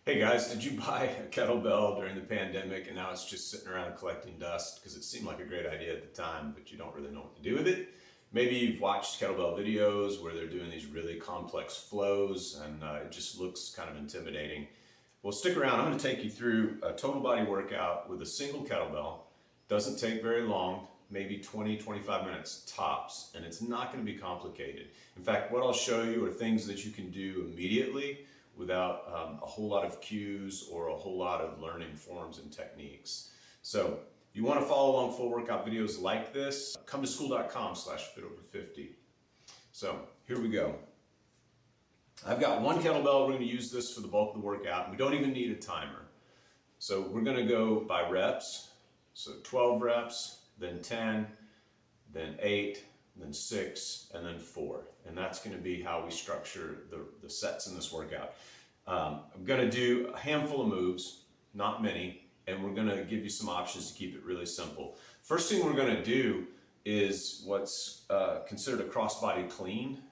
Hey guys, did you buy a kettlebell during the pandemic and now it's just sitting around collecting dust because it seemed like a great idea at the time, but you don't really know what to do with it? Maybe you've watched kettlebell videos where they're doing these really complex flows and it just looks kind of intimidating. Well, stick around. I'm going to take you through a total body workout with a single kettlebell. Doesn't take very long, maybe 20, 25 minutes tops, and it's not going to be complicated. In fact, what I'll show you are things that you can do immediately without a whole lot of cues or a whole lot of learning forms and techniques. So if you want to follow along full workout videos like this, come to school.com/fitover50. So here we go. I've got one kettlebell. We're going to use this for the bulk of the workout. We don't even need a timer. So we're going to go by reps. So 12 reps, then 10, then 8, then 6, and then 4. And that's going to be how we structure the sets in this workout. I'm going to do a handful of moves, not many, and we're going to give you some options to keep it really simple. First thing we're going to do is what's considered a crossbody clean.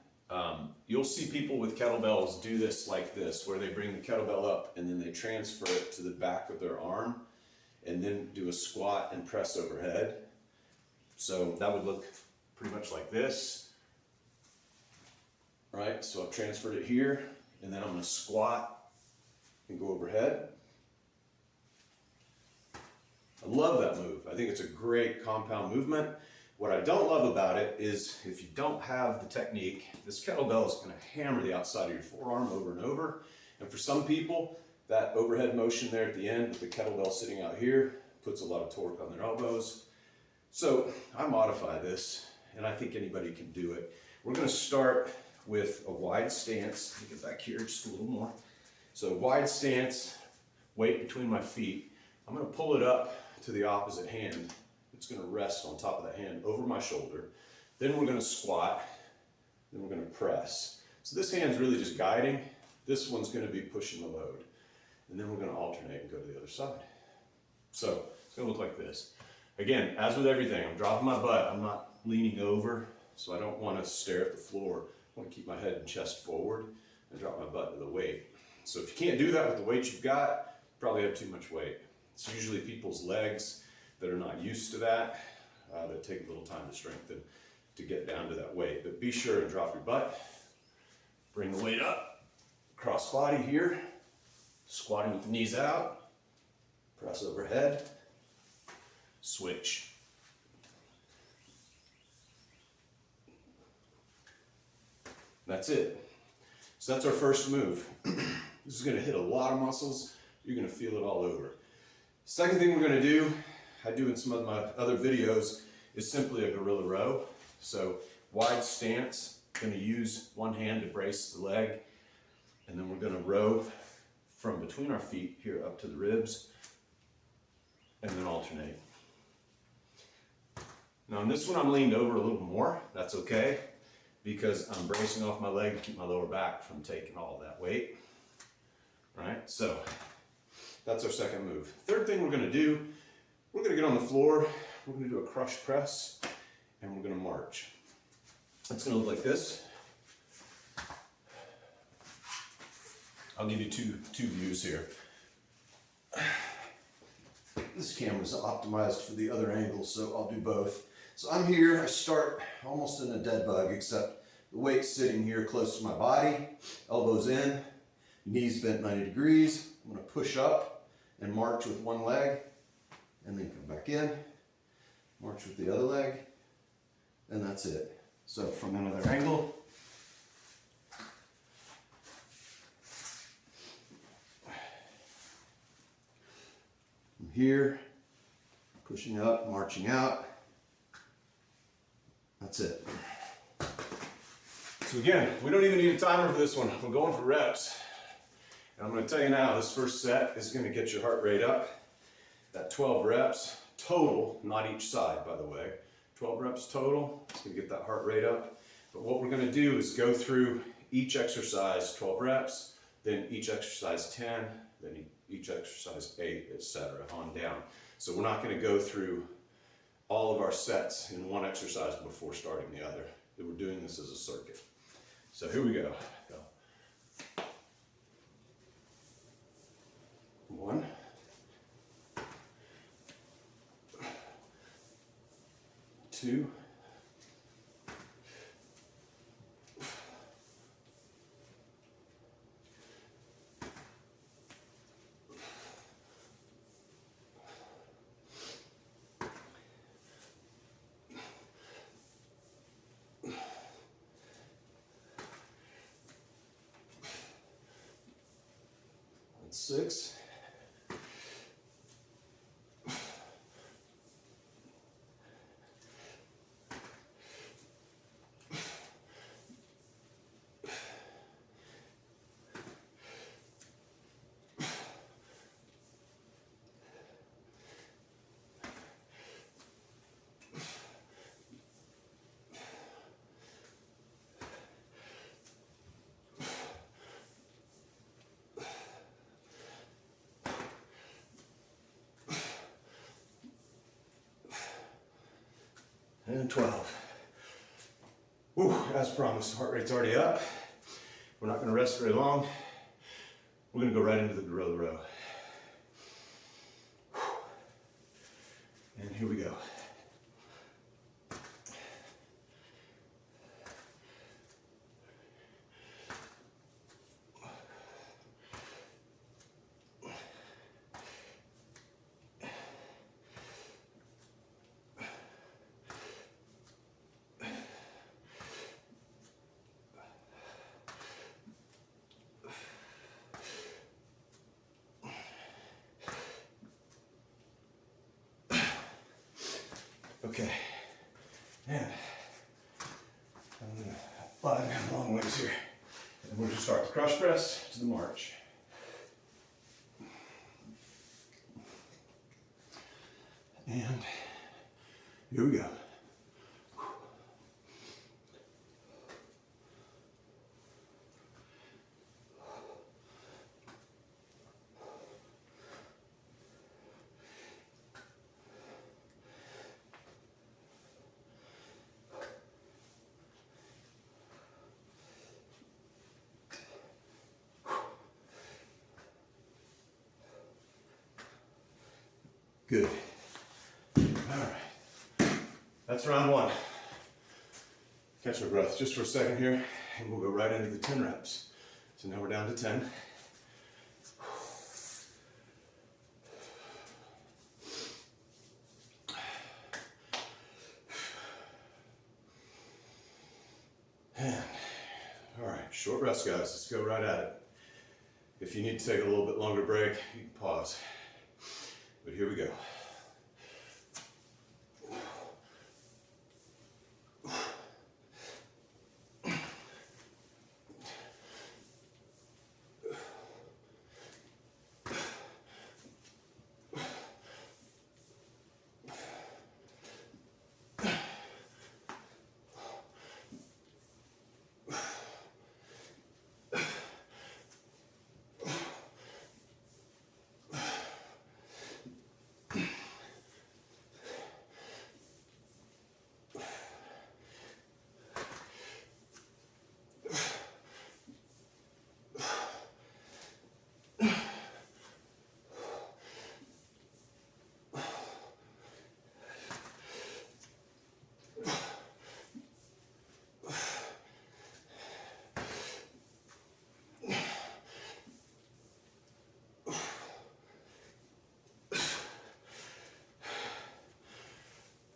You'll see people with kettlebells do this like this, where they bring the kettlebell up and then they transfer it to the back of their arm and then do a squat and press overhead. So that would look pretty much like this, right? So I've transferred it here, and then I'm going to squat and go overhead. I love that move. I think it's a great compound movement. What I don't love about it is if you don't have the technique, this kettlebell is going to hammer the outside of your forearm over and over. And for some people, that overhead motion there at the end with the kettlebell sitting out here puts a lot of torque on their elbows. So I modify this, and I think anybody can do it. We're going to start with a wide stance. Let me get back here just a little more. So wide stance, weight between my feet. I'm going to pull it up to the opposite hand. It's going to rest on top of that hand over my shoulder. Then we're going to squat. Then we're going to press. So this hand's really just guiding. This one's going to be pushing the load. And then we're going to alternate and go to the other side. So it's going to look like this. Again, as with everything, I'm dropping my butt. I'm not leaning over, so I don't want to stare at the floor. I want to keep my head and chest forward and drop my butt to the weight. So if you can't do that with the weight you've got, you probably have too much weight. It's usually people's legs that are not used to that, that take a little time to strengthen to get down to that weight. But be sure to drop your butt, bring the weight up, cross body here, squatting with the knees out, press overhead, switch. That's it. So that's our first move. This is going to hit a lot of muscles. You're going to feel it all over. Second thing we're going to do, I do in some of my other videos, is simply a gorilla row. So wide stance, going to use one hand to brace the leg, and then we're going to row from between our feet here up to the ribs, and then alternate. Now on this one I'm leaned over a little more. That's okay, because I'm bracing off my leg to keep my lower back from taking all of that weight. Right? So that's our second move. Third thing we're going to do, we're going to get on the floor, we're going to do a crush press, and we're going to march. It's going to look like this. I'll give you two views here. This camera's optimized for the other angles, so I'll do both. So I'm here, I start almost in a dead bug, except the weight's sitting here close to my body, elbows in, knees bent 90 degrees. I'm going to push up and march with one leg, and then come back in, march with the other leg, and that's it. So from another angle, from here, pushing up, marching out. That's it. So again, we don't even need a timer for this one. We're going for reps. And I'm going to tell you now, this first set is going to get your heart rate up. That 12 reps total, not each side, by the way. 12 reps total, it's going to get that heart rate up. But what we're going to do is go through each exercise 12 reps, then each exercise 10, then each exercise 8, etc. on down. So we're not going to go through all of our sets in one exercise before starting the other. We're doing this as a circuit. So here we go. 2. And 6. And 12. Whew, as promised, heart rate's already up. We're not gonna rest very long. We're gonna go right into the gorilla row. And here we go. Okay, and I'm gonna fly down long ways here. And we're gonna start the crush press to the march. And here we go. Good. All right. That's round 1. Catch our breath just for a second here, and we'll go right into the 10 reps. So now we're down to 10. And, all right, short rest, guys. Let's go right at it. If you need to take a little bit longer break, you can pause. But here we go.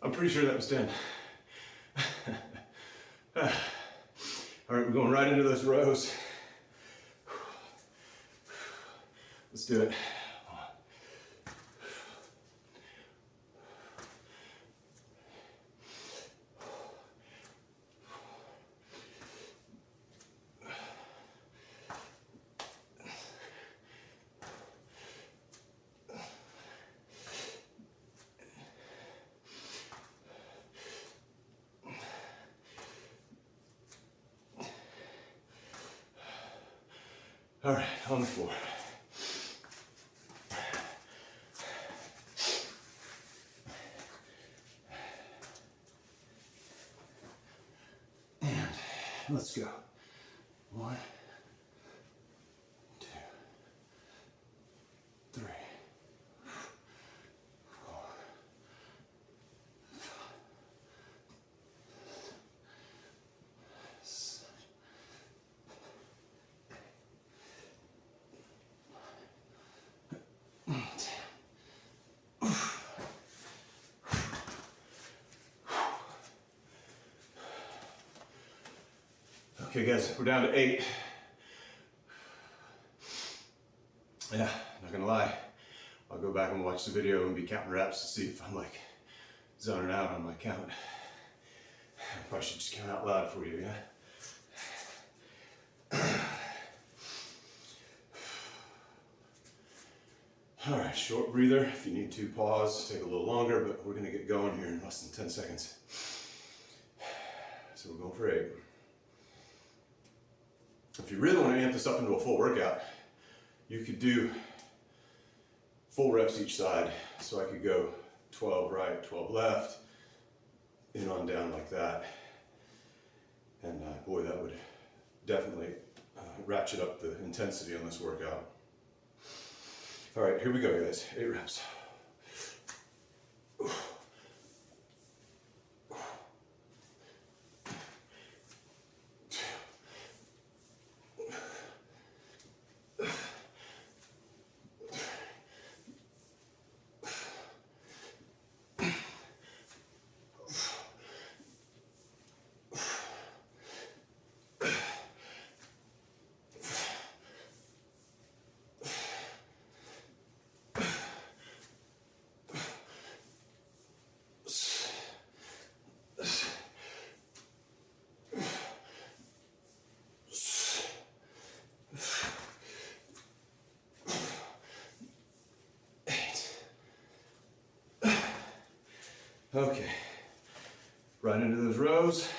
I'm pretty sure that was 10. All right, we're going right into those rows. Let's do it. All right, on the floor. And let's go. 1, 2, 3, 4, 5, Okay guys, we're down to 8. Yeah, not gonna lie. I'll go back and watch the video and be counting reps to see if I'm like zoning out on my count. I probably should just count out loud for you, yeah? All right, short breather. If you need to pause, take a little longer, but we're gonna get going here in less than 10 seconds. So we're going for 8. If you really want to amp this up into a full workout, you could do full reps each side. So I could go 12 right, 12 left, in on down like that. And boy, that would definitely ratchet up the intensity on this workout. All right, here we go, guys. 8 reps. Okay, right into those rows.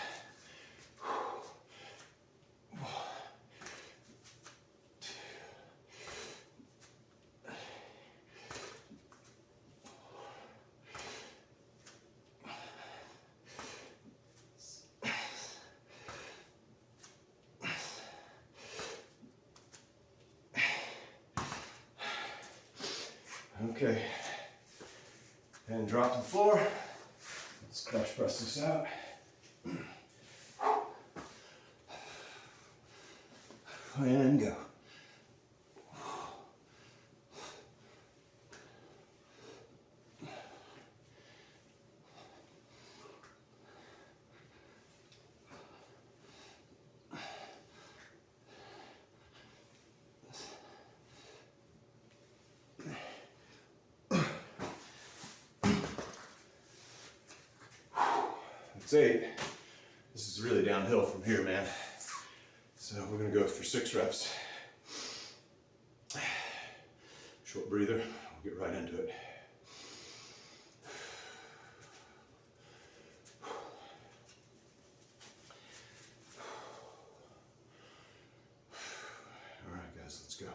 Okay, and drop to the floor. Let's crush press this out. And go. That's 8. This is really downhill from here, man. So we're gonna go for 6 reps. Short breather, we'll get right into it. All right, guys, let's go.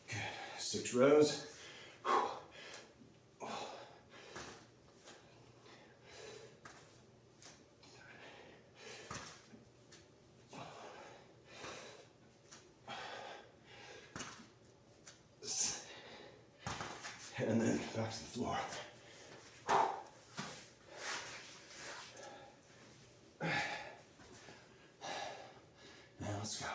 Good. 6 rows. And then back to the floor. Now let's go.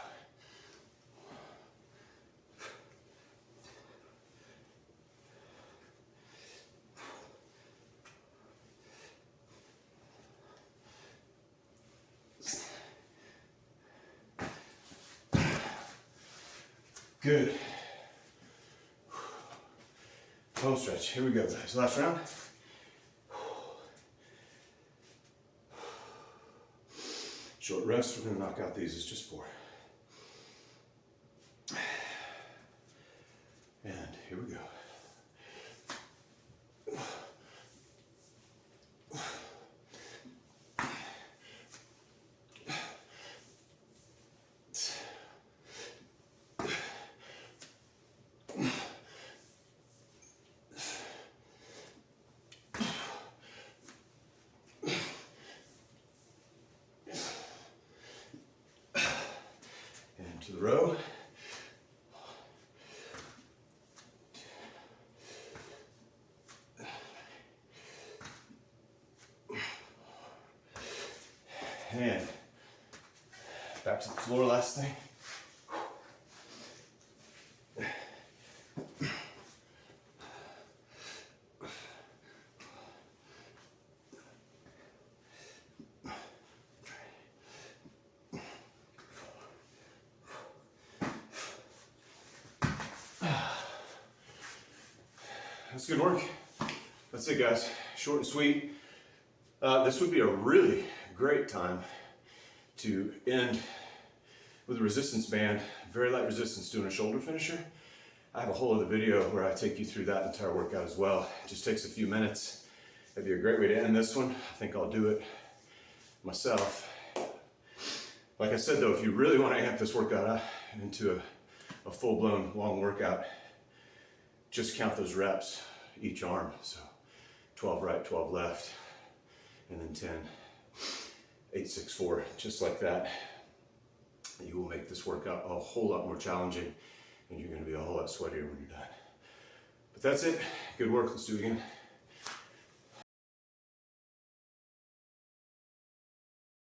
Good. Home stretch. Here we go, guys. Last round. Short rest. We're going to knock out these. It's just 4. And here we go. row. And back to the floor, last thing. That's good work. That's it, guys. Short and sweet. This would be a really great time to end with a resistance band, very light resistance, doing a shoulder finisher. I have a whole other video where I take you through that entire workout as well. It just takes a few minutes. That'd be a great way to end this one. I think I'll do it myself. Like I said though, if you really want to amp this workout into a full-blown long workout, just count those reps each arm. So 12 right, 12 left, and then 10, 8, 6, 4, just like that. You will make this workout a whole lot more challenging, and you're going to be a whole lot sweatier when you're done. But that's it. Good work. Let's do it again.